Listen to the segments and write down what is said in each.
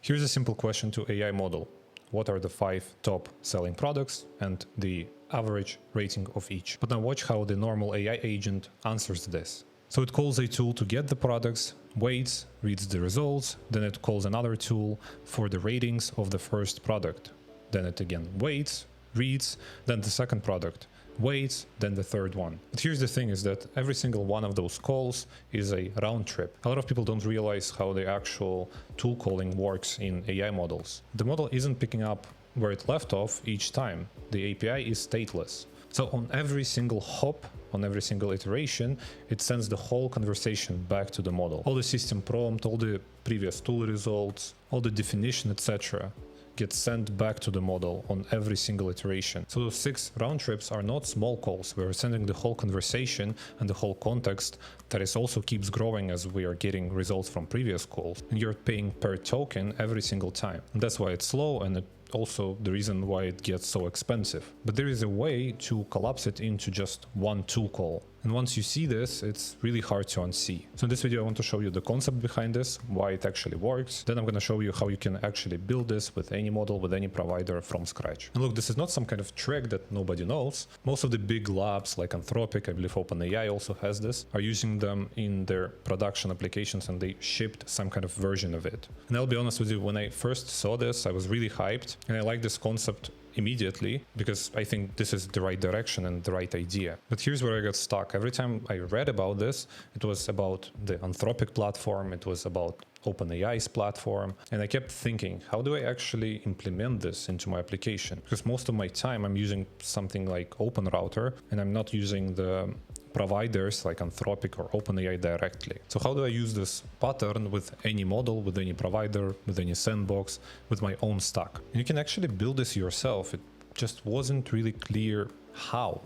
Here's a simple question to AI model. What are the 5 top selling products and the average rating of each? But now watch how the normal AI agent answers this. So it calls a tool to get the products, waits, reads the results, then it calls another tool for the ratings of the first product. Then it again waits, reads, then the second product, waits, then the third one. But here's the thing is that every single one of those calls is a round trip. A lot of people don't realize how the actual tool calling works in AI models. The model isn't picking up where it left off each time. The API is stateless. So on every single hop, on every single iteration, it sends the whole conversation back to the model. All the system prompt, all the previous tool results, all the definition, etc. gets sent back to the model on every single iteration. So those 6 round trips are not small calls. We're sending the whole conversation and the whole context that is also keeps growing as we are getting results from previous calls. And you're paying per token every single time. And that's why it's slow, and also the reason why it gets so expensive. But there is a way to collapse it into just one tool call. And once you see this, it's really hard to unsee. So in this video, I want to show you the concept behind this, why it actually works. Then I'm going to show you how you can actually build this with any model, with any provider from scratch. And look, this is not some kind of trick that nobody knows. Most of the big labs like Anthropic, I believe OpenAI also has this, are using them in their production applications, and they shipped some kind of version of it. And I'll be honest with you, when I first saw this, I was really hyped, and I like this concept immediately because I think this is the right direction and the right idea. But here's where I got stuck. Every time I read about this, it was about the Anthropic platform, it was about OpenAI's platform, and I kept thinking, how do I actually implement this into my application? Because most of my time I'm using something like OpenRouter, and I'm not using the providers like Anthropic or OpenAI directly. So how do I use this pattern with any model, with any provider, with any sandbox, with my own stack? And you can actually build this yourself. It just wasn't really clear how.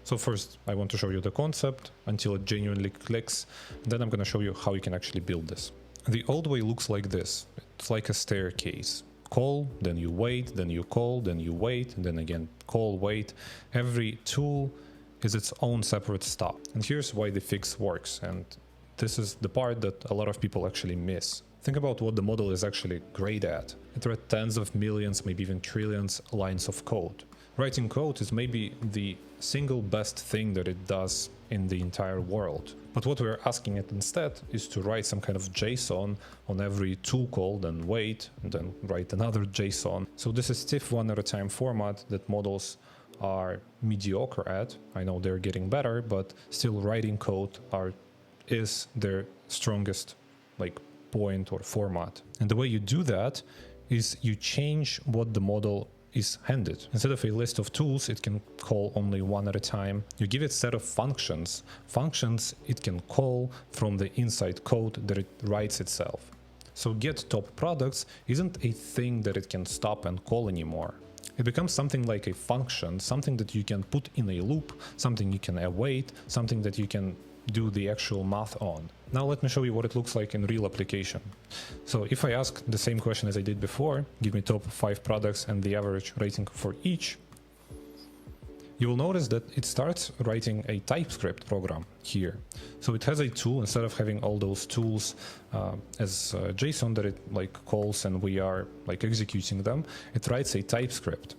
So first, I want to show you the concept until it genuinely clicks. Then I'm going to show you how you can actually build this. The old way looks like this. It's like a staircase. Call, then you wait, then you call, then you wait, and then again call, wait. Every tool is its own separate stop. And here's why the fix works, and this is the part that a lot of people actually miss. Think about what the model is actually great at. It read tens of millions, maybe even trillions lines of code. Writing code is maybe the single best thing that it does in the entire world. But what we're asking it instead is to write some kind of JSON on every tool call, then wait, and then write another JSON. So this is stiff one-at-a-time format that models are mediocre at. I know they're getting better, but still writing code is their strongest point or format. And the way you do that is you change what the model is handed. Instead of a list of tools, it can call only one at a time. You give it a set of functions. Functions it can call from the inside code that it writes itself. So get top products isn't a thing that it can stop and call anymore. It becomes something like a function, something that you can put in a loop, something you can await, something that you can do the actual math on. Now let me show you what it looks like in real application. So if I ask the same question as I did before, give me top 5 products and the average rating for each, you will notice that it starts writing a TypeScript program here. So it has a tool, instead of having all those tools as JSON that it calls and we are executing them, it writes a TypeScript.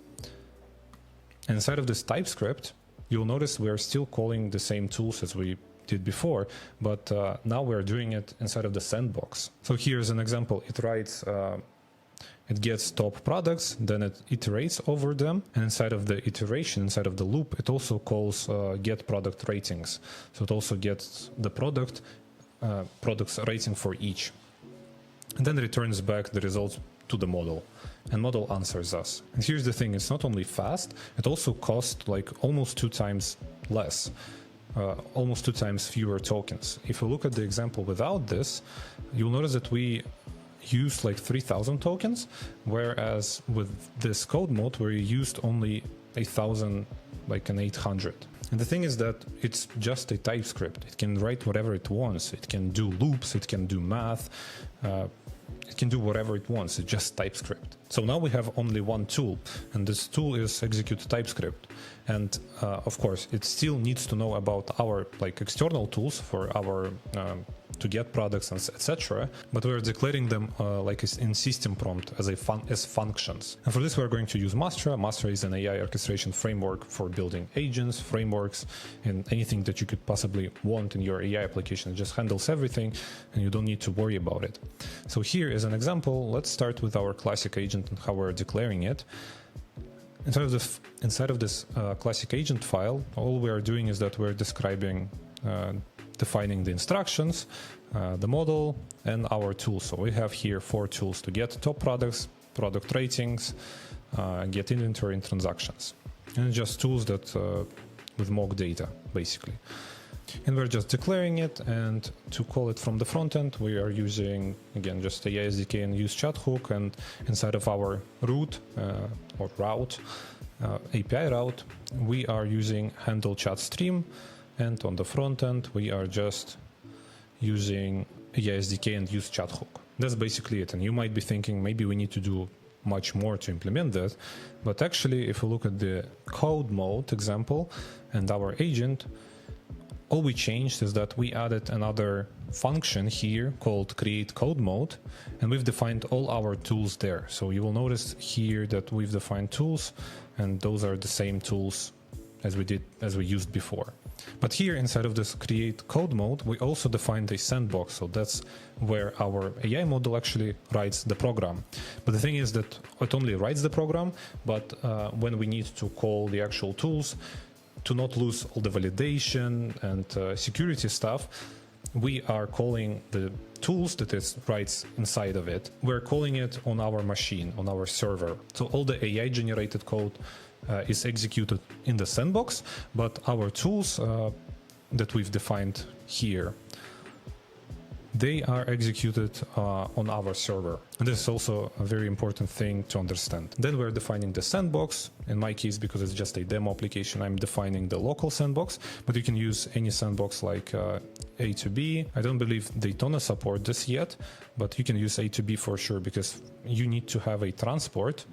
And inside of this TypeScript, you'll notice we're still calling the same tools as we did before, but now we're doing it inside of the sandbox. So here's an example. It writes it gets top products, then it iterates over them, and inside of the iteration, inside of the loop, it also calls get product ratings. So it also gets the products rating for each, and then returns back the results to the model, and model answers us. And here's the thing, it's not only fast, it also costs almost 2 times less. Almost 2 times fewer tokens. If we look at the example without this, you'll notice that we used 3,000 tokens, whereas with this code mode we used only 1,000, an 800. And the thing is that it's just a TypeScript. It can write whatever it wants. It can do loops, it can do math. it can do whatever it wants. It's just TypeScript. So now we have only one tool, and this tool is execute TypeScript. And of course, it still needs to know about our external tools for our to get products and etc. But we're declaring them in system prompt as functions. And for this, we're going to use Mastra. Mastra is an AI orchestration framework for building agents, frameworks, and anything that you could possibly want in your AI application. It just handles everything, and you don't need to worry about it. So here is an example. Let's start with our classic agent and how we're declaring it. Inside of this classic agent file, all we are doing is that we're describing, defining the instructions, the model, and our tools. So we have here 4 tools to get top products, product ratings, get inventory, and transactions. And just tools that with mock data, basically. And we're just declaring it, and to call it from the front end, we are using, again, just AI SDK and use chat hook, and inside of our route or route, API route, we are using handle chat stream, and on the front end, we are just using AI SDK and use chat hook. That's basically it. And you might be thinking, maybe we need to do much more to implement that. But actually, if we look at the code mode example and our agent, all we changed is that we added another function here called create code mode, and we've defined all our tools there. So you will notice here that we've defined tools, and those are the same tools as we used before. But here inside of this create code mode, we also defined a sandbox. So that's where our AI model actually writes the program. But the thing is that it only writes the program, but when we need to call the actual tools, to not lose all the validation and security stuff, we are calling the tools that it writes inside of it. We're calling it on our machine, on our server. So all the AI generated code is executed in the sandbox, but our tools that we've defined here, they are executed on our server. And this is also a very important thing to understand. Then we're defining the sandbox. In my case, because it's just a demo application, I'm defining the local sandbox, but you can use any sandbox like A2B. I don't believe Daytona support this yet, but you can use A2B for sure, because you need to have a transport.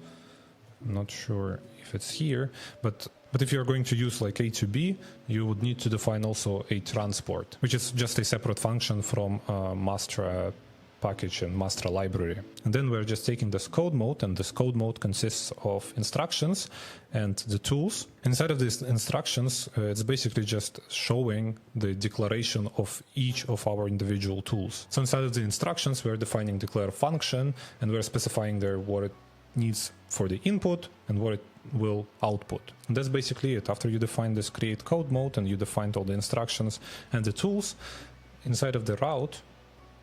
I'm not sure if it's here, but if you're going to use like A2B, you would need to define also a transport, which is just a separate function from Mastra package and Mastra library. And then we're just taking this code mode, and this code mode consists of instructions and the tools. Inside of these instructions, it's basically just showing the declaration of each of our individual tools. So inside of the instructions, we're defining declare function, and we're specifying there what it needs for the input and what it will output. And that's basically it. After you define this create code mode and you defined all the instructions and the tools, inside of the route,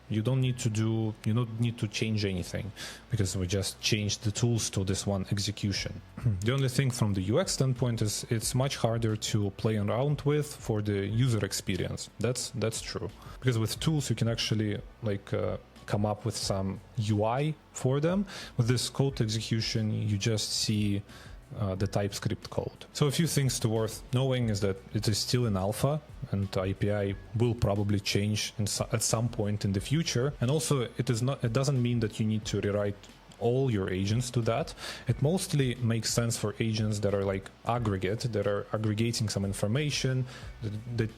you don't need to change anything, because we just changed the tools to this one execution. The only thing from the UX standpoint is it's much harder to play around with for the user experience. That's true, because with tools you can actually come up with some UI for them. With this code execution, you just see the TypeScript code. So a few things to worth knowing is that it is still in alpha, and API will probably change at some point in the future. And also, it doesn't mean that you need to rewrite all your agents to that. It mostly makes sense for agents that are like that are aggregating some information that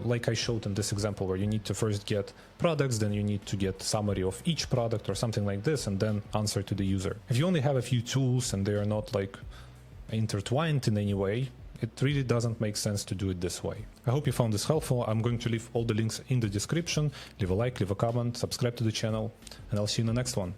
like I showed in this example, where you need to first get products, then you need to get summary of each product or something like this, and then answer to the user. If you only have a few tools and they are not like intertwined in any way, it really doesn't make sense to do it this way. I hope you found this helpful. I'm going to leave all the links in the description. Leave a like, leave a comment, subscribe to the channel, and I'll see you in the next one.